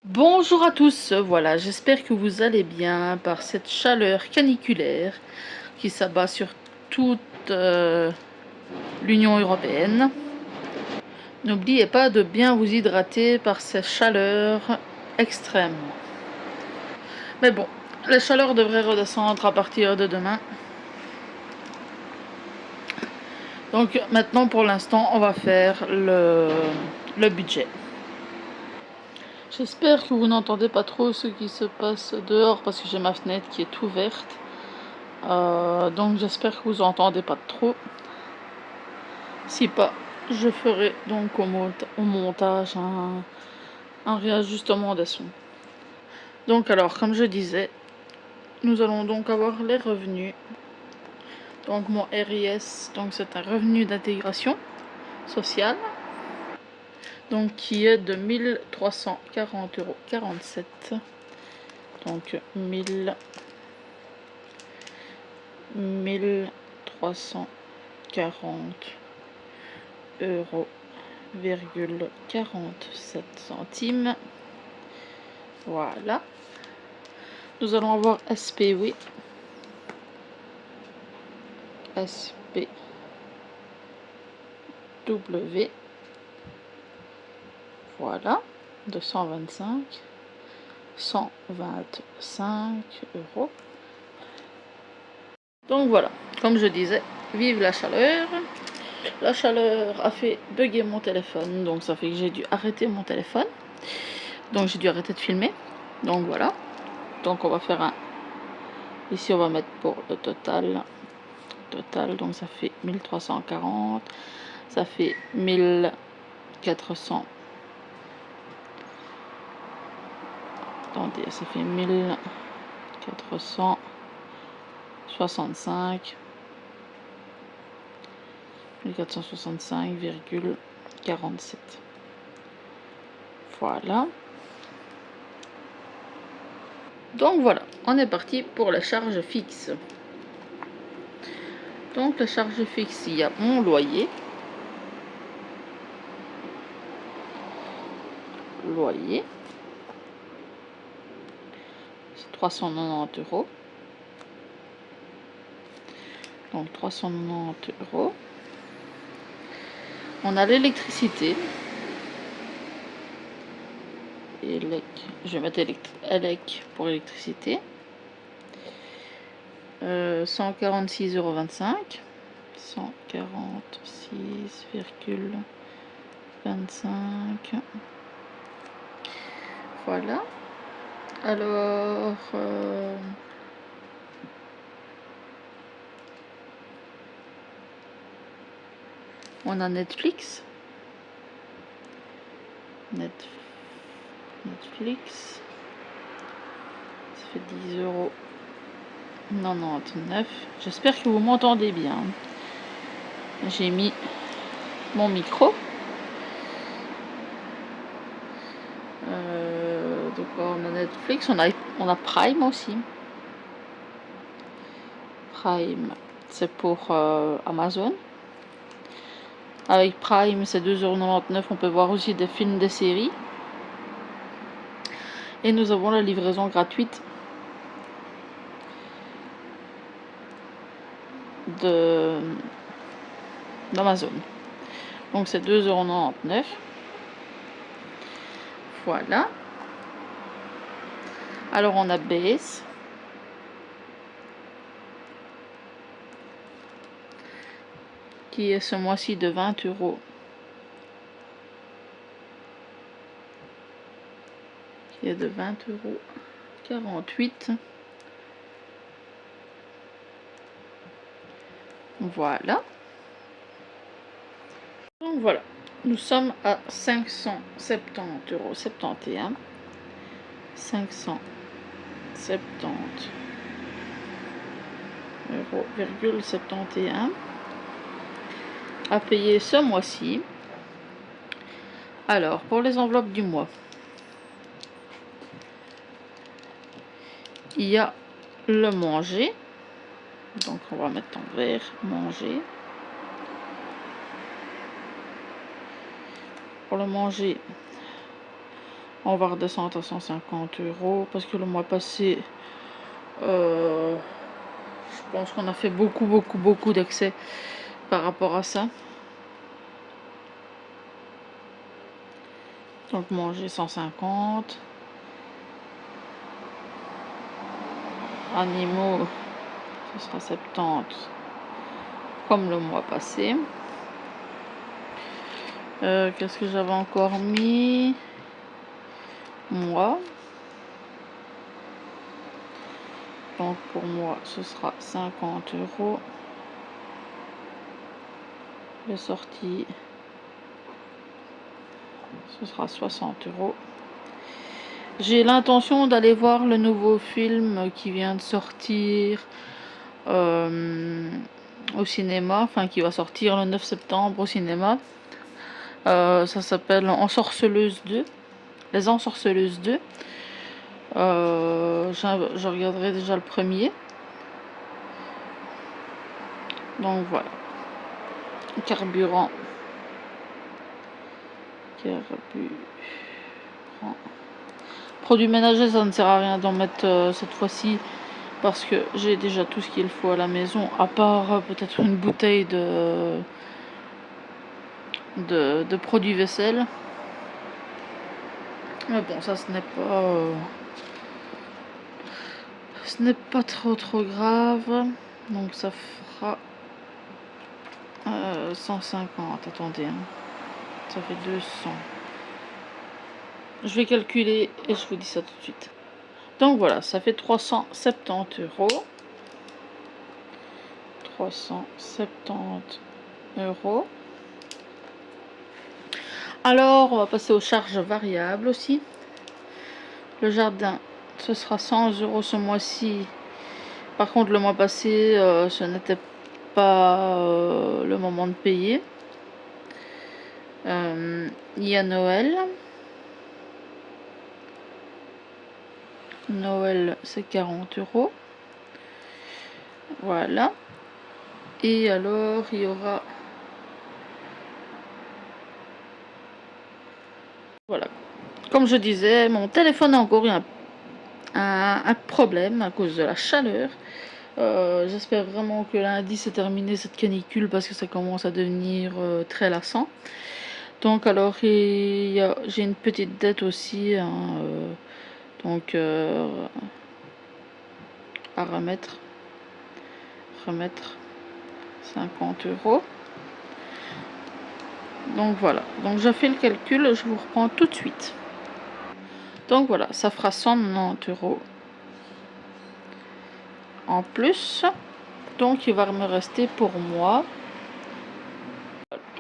Bonjour à tous, voilà, j'espère que vous allez bien par cette chaleur caniculaire qui s'abat sur toute l'Union européenne. N'oubliez pas de bien vous hydrater par cette chaleur extrême. Mais bon, la chaleur devrait redescendre à partir de demain. Donc maintenant pour l'instant on va faire le budget. J'espère que vous n'entendez pas trop ce qui se passe dehors parce que j'ai ma fenêtre qui est ouverte. Donc j'espère que vous entendez pas trop. Si pas, je ferai donc au montage un réajustement des sons. Donc alors, comme je disais, nous allons donc avoir les revenus. Donc mon RIS, donc c'est un revenu d'intégration sociale, donc qui est de 1340,47 €. Donc 1340,47 €. Voilà. Nous allons avoir SPW. SPW. Voilà. 125 €. Donc voilà, comme je disais, vive la chaleur. La chaleur a fait bugger mon téléphone, donc ça fait que j'ai dû arrêter mon téléphone. Donc j'ai dû arrêter de filmer. Donc voilà. Donc on va faire un... Ici on va mettre pour le total. Donc ça fait 1340. Ça fait 1400. Attendez, ça fait 1465. 1465,47. Voilà. Donc voilà, on est parti pour la charge fixe. Donc la charge fixe, il y a mon loyer. C'est 390 €. Donc 390 €. On a l'électricité. Je vais mettre élec pour l'électricité. 146,25 €. 146,25 €. Voilà. Alors, on a Netflix. Netflix. Ça fait 10,99 €. J'espère que vous m'entendez bien. J'ai mis mon micro. Donc on a Netflix, on a Prime aussi. Prime, c'est pour Amazon. Avec Prime, c'est 2,99 €. On peut voir aussi des films, des séries. Et nous avons la livraison gratuite d'Amazon. Donc c'est 2,99 €. Voilà. Alors on a Base. Qui est ce mois-ci de 20 €. Qui est de 20,48 €. Voilà. Donc voilà. Nous sommes à 570,71 €. 570,71 € à payer ce mois-ci. Alors, pour les enveloppes du mois, il y a le manger. Donc, on va mettre en vert, manger. Pour le manger, On va redescendre à 150 euros parce que le mois passé, je pense qu'on a fait beaucoup d'excès par rapport à ça. Donc manger 150. Animaux, ce sera 70 comme le mois passé. Qu'est-ce que j'avais encore mis? Moi. Donc pour moi, ce sera 50 euros. Les sorties, ce sera 60 euros. J'ai l'intention d'aller voir le nouveau film qui vient de sortir au cinéma, enfin qui va sortir le 9 septembre au cinéma. Ça s'appelle Ensorceleuse 2, Les Ensorceleuses 2. Je regarderai déjà le premier. Donc voilà. Carburant. Produits ménagers, ça ne sert à rien d'en mettre cette fois-ci parce que j'ai déjà tout ce qu'il faut à la maison, à part peut-être une bouteille de produits vaisselle. Mais bon, ça ce n'est pas trop grave. Donc ça fera 150. Attendez, hein. Ça fait 200. Je vais calculer et je vous dis ça tout de suite. Donc voilà, ça fait 370 euros. 370 euros. Alors, on va passer aux charges variables aussi. Le jardin, ce sera 100 euros ce mois-ci. Par contre, le mois passé, ce n'était pas le moment de payer. Il y a Noël. Noël, c'est 40 euros. Voilà. Et alors, il y aura... Voilà. Comme je disais, mon téléphone a encore eu un problème à cause de la chaleur. J'espère vraiment que lundi c'est terminé cette canicule parce que ça commence à devenir très lassant. Donc alors j'ai une petite dette aussi, hein, donc à remettre 50 euros. Donc voilà, donc je fais le calcul, je vous reprends tout de suite. Donc voilà, ça fera 190 euros en plus. Donc il va me rester pour moi,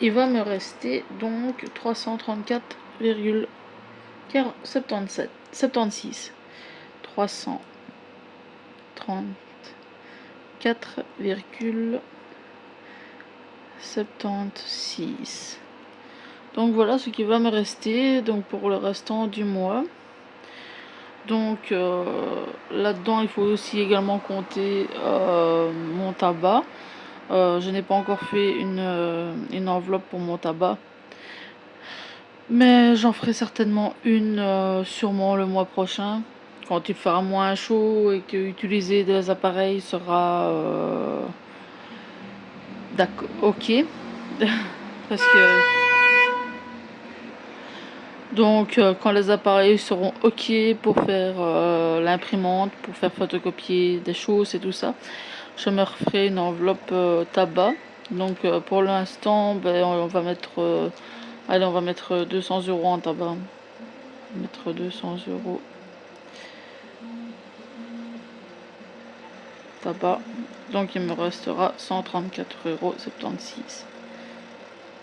il va me rester donc 334,76 334,76. Donc voilà ce qui va me rester donc pour le restant du mois. Donc là-dedans il faut aussi également compter mon tabac. Je n'ai pas encore fait une enveloppe pour mon tabac, mais j'en ferai certainement une sûrement le mois prochain quand il fera moins chaud et que utiliser des appareils sera d'accord, ok. Parce que donc quand les appareils seront ok pour faire l'imprimante, pour faire photocopier des choses et tout ça, je me referai une enveloppe tabac. Donc pour l'instant, ben, on va mettre allez, on va mettre 200 euros en tabac. On va mettre 200 euros tabac. Donc il me restera 134,76 €.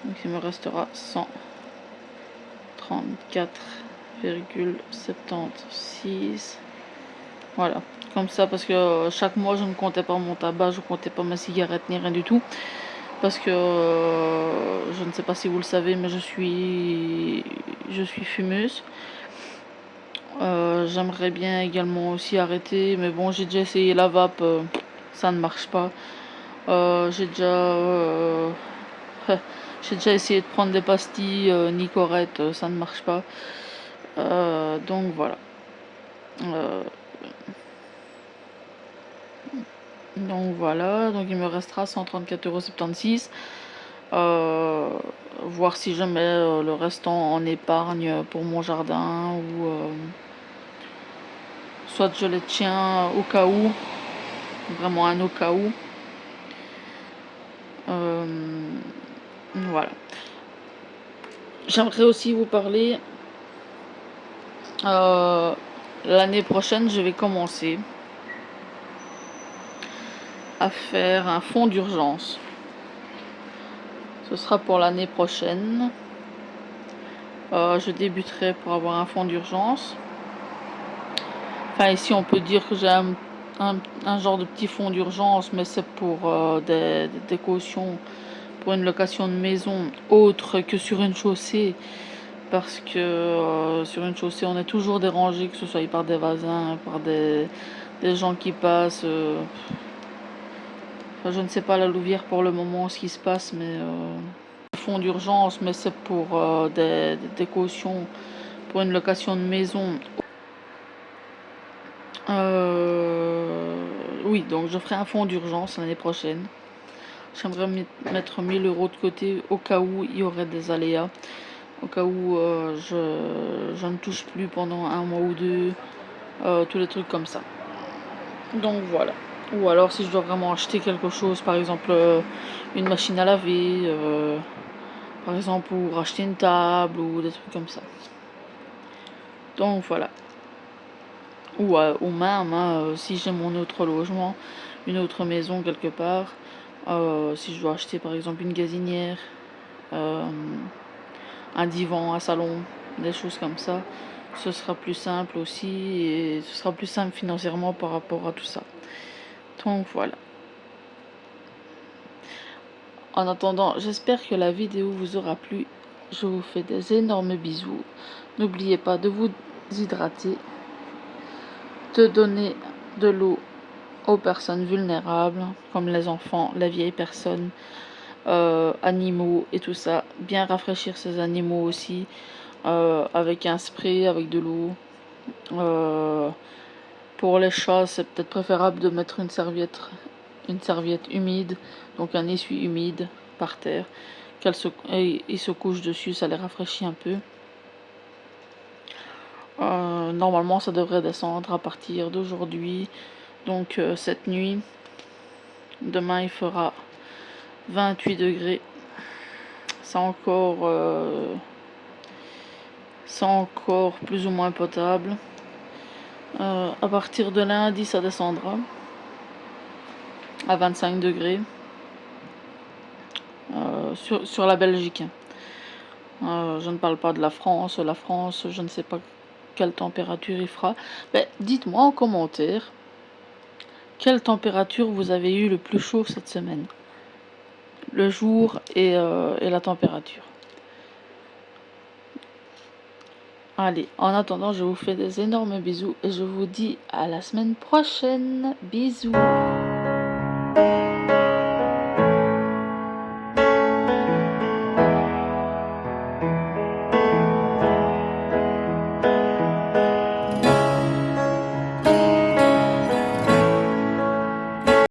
Donc il me restera 134,76. Voilà, comme ça, parce que chaque mois je ne comptais pas mon tabac, je ne comptais pas ma cigarette ni rien du tout. Parce que je ne sais pas si vous le savez, mais je suis fumeuse. J'aimerais bien également aussi arrêter, mais bon, j'ai déjà essayé la vape, ça ne marche pas. J'ai déjà essayé de prendre des pastilles Nicorette, ça ne marche pas. Donc voilà. Donc il me restera 134,76 €. Voir si je mets le restant en épargne pour mon jardin ou soit je les tiens au cas où, vraiment un au cas où. Voilà. J'aimerais aussi vous parler. L'année prochaine, je vais commencer à faire un fonds d'urgence. Ce sera pour l'année prochaine. Je débuterai pour avoir un fonds d'urgence. Enfin, ici, on peut dire que j'ai un genre de petit fonds d'urgence, mais c'est pour des cautions pour une location de maison autre que sur une chaussée. Parce que sur une chaussée, on est toujours dérangé, que ce soit par des voisins, par des gens qui passent. Enfin, je ne sais pas la Louvière pour le moment ce qui se passe, mais fonds d'urgence, mais c'est pour des cautions pour une location de maison. Oui, donc je ferai un fonds d'urgence l'année prochaine. J'aimerais mettre 1000 € de côté au cas où il y aurait des aléas, au cas où je ne touche plus pendant un mois ou deux, tous les trucs comme ça. Donc voilà. Ou alors si je dois vraiment acheter quelque chose, par exemple une machine à laver, par exemple, ou racheter une table ou des trucs comme ça. Donc voilà. Ou même si j'ai mon autre logement, une autre maison quelque part, si je dois acheter par exemple une gazinière, un divan, un salon, des choses comme ça, ce sera plus simple aussi et ce sera plus simple financièrement par rapport à tout ça. Donc voilà. En attendant, j'espère que la vidéo vous aura plu. Je vous fais des énormes bisous. N'oubliez pas de vous hydrater, de donner de l'eau aux personnes vulnérables, comme les enfants, les vieilles personnes, animaux et tout ça. Bien rafraîchir ces animaux aussi, avec un spray, avec de l'eau. Pour les chats, c'est peut-être préférable de mettre une serviette humide, donc un essuie humide par terre. Ils se couchent dessus, ça les rafraîchit un peu. Normalement, ça devrait descendre à partir d'aujourd'hui. Donc cette nuit, demain il fera 28 degrés. C'est encore plus ou moins potable. À partir de lundi, ça descendra à 25 degrés sur la Belgique. Je ne parle pas de la France. La France, je ne sais pas quelle température il fera. Mais dites-moi en commentaire quelle température vous avez eu le plus chaud cette semaine. Le jour et la température. Allez, en attendant, je vous fais des énormes bisous et je vous dis à la semaine prochaine. Bisous.